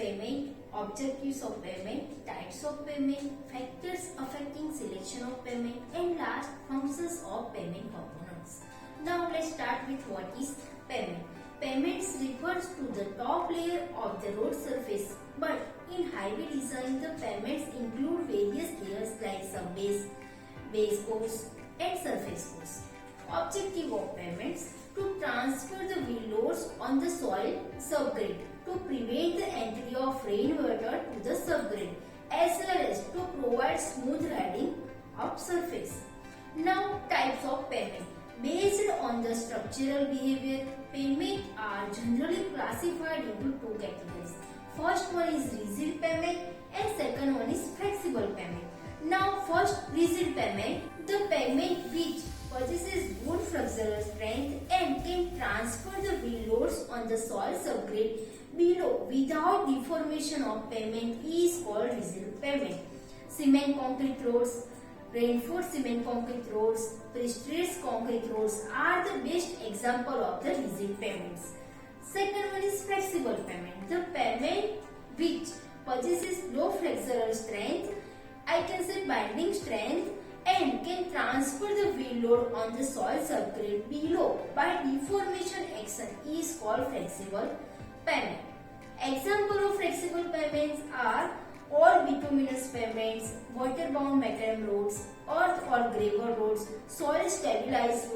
payment, objectives of payment, types of payment, factors affecting selection of payment, and last, functions of payment components. Now let's start with what is paving. Pavements refers to the top layer of the road surface, but in highway design the pavements include various layers like subbase, base course and surface course. Objective of pavements: to transfer the wheel loads on the soil subgrade, to prevent the entry of rainwater to the subgrade, as well as to provide smooth riding of surface. Now, types of pavement. Based on the structural behavior, pavement are generally classified into two categories. First one is rigid pavement and second one is flexible pavement. Now, first, rigid pavement, the pavement which possesses good flexural strength and can transfer the wheel loads on the soil subgrade below without deformation of pavement is called rigid pavement. Cement concrete roads, reinforced cement concrete roads, prestressed concrete roads are the best example of the rigid pavements. Second one is flexible pavement. The pavement which possesses low flexural strength, I can say binding strength, and can transfer the wheel load on the soil subgrade below by deformation action is called flexible pavement. Example of flexible pavements are all bituminous pavements, water-bound macadam roads, earth or gravel roads, soil stabilized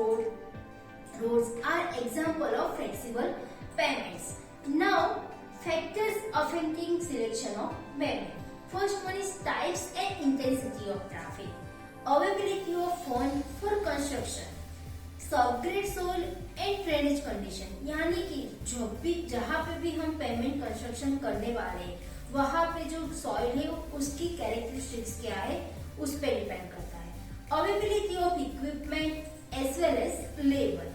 roads are example of flexible pavements. Now, factors affecting selection of pavement. First one is types and intensity of traffic, availability of fund for construction, subgrade soil and drainage condition, यानी कि जहाँ पे भी हम payment construction करने वाले हैं वहाँ पे जो सॉइल है उसकी कैरेक्टरिस्टिक्स क्या है उस पे डिपेंड करता है. Availability of equipment as well as labour,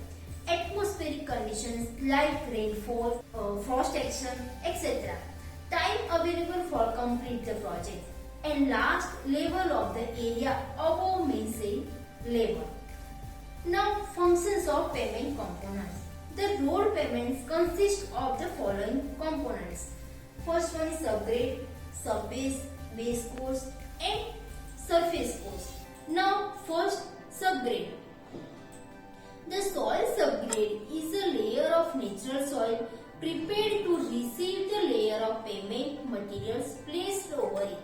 atmospheric conditions like rainfall, frost action etcetera, time available for complete the project, and last, level of the area above means labor. Now, functions of pavement components. The road pavements consist of the following components. First one is subgrade, subbase, base course and surface course. Now, first subgrade. The soil subgrade is a layer of natural soil prepared to receive the layer of pavement materials placed over it.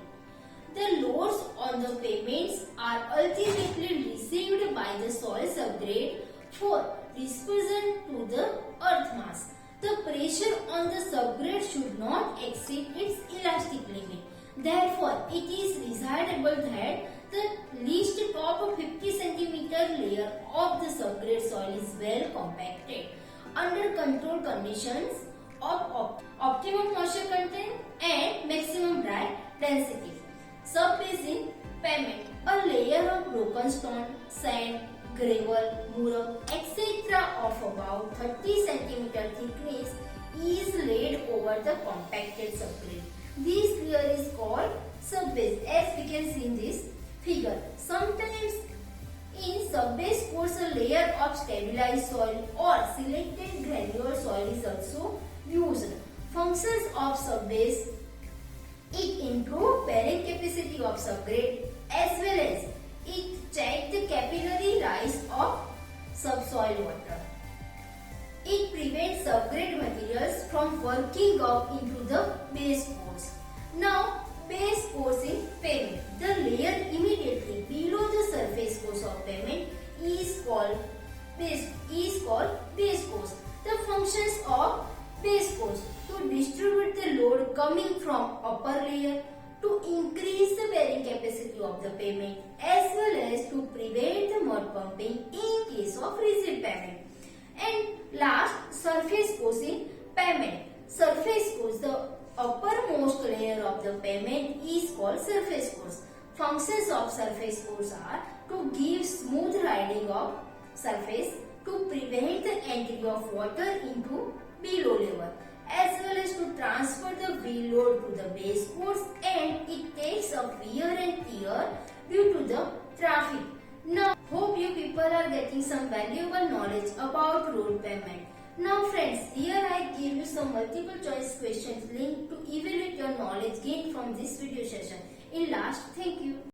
The loads on the pavements are ultimately received by the soil subgrade for dispersion to the earth mass. The pressure on the subgrade should not exceed its elastic limit. Therefore, it is desirable that the least top 50 cm layer of the subgrade soil is well compacted under controlled conditions of optimum moisture content and maximum dry density. Subbase in pavement, a layer of broken stone, sand, gravel, muruk, etc. of about 30 cm thickness is laid over the compacted subgrade. This layer is called subbase, as we can see in this figure. Sometimes in subbase course a layer of stabilized soil or selected granular soil is also used. Functions of subbase: it improves bearing capacity of subgrade as well as it checks the capillary rise of subsoil water. It prevents subgrade materials from working up into the base course. Now, base course in pavement. The layer immediately below the surface course of pavement is called base course. The functions of base course: to distribute the load coming from upper layer, to increase the bearing capacity of the pavement, as well as to prevent the mud pumping in case of rigid pavement. And last, surface course in pavement. Surface course, the uppermost layer of the pavement is called surface course. Functions of surface course are to give smooth riding of surface, to prevent the entry of water into below level, as well as to transfer the wheel load to the base course, and it takes a wear and tear due to the traffic. Now, hope you people are getting some valuable knowledge about road pavement. Now friends, here I give you some multiple choice questions linked to evaluate your knowledge gained from this video session. In last, thank you.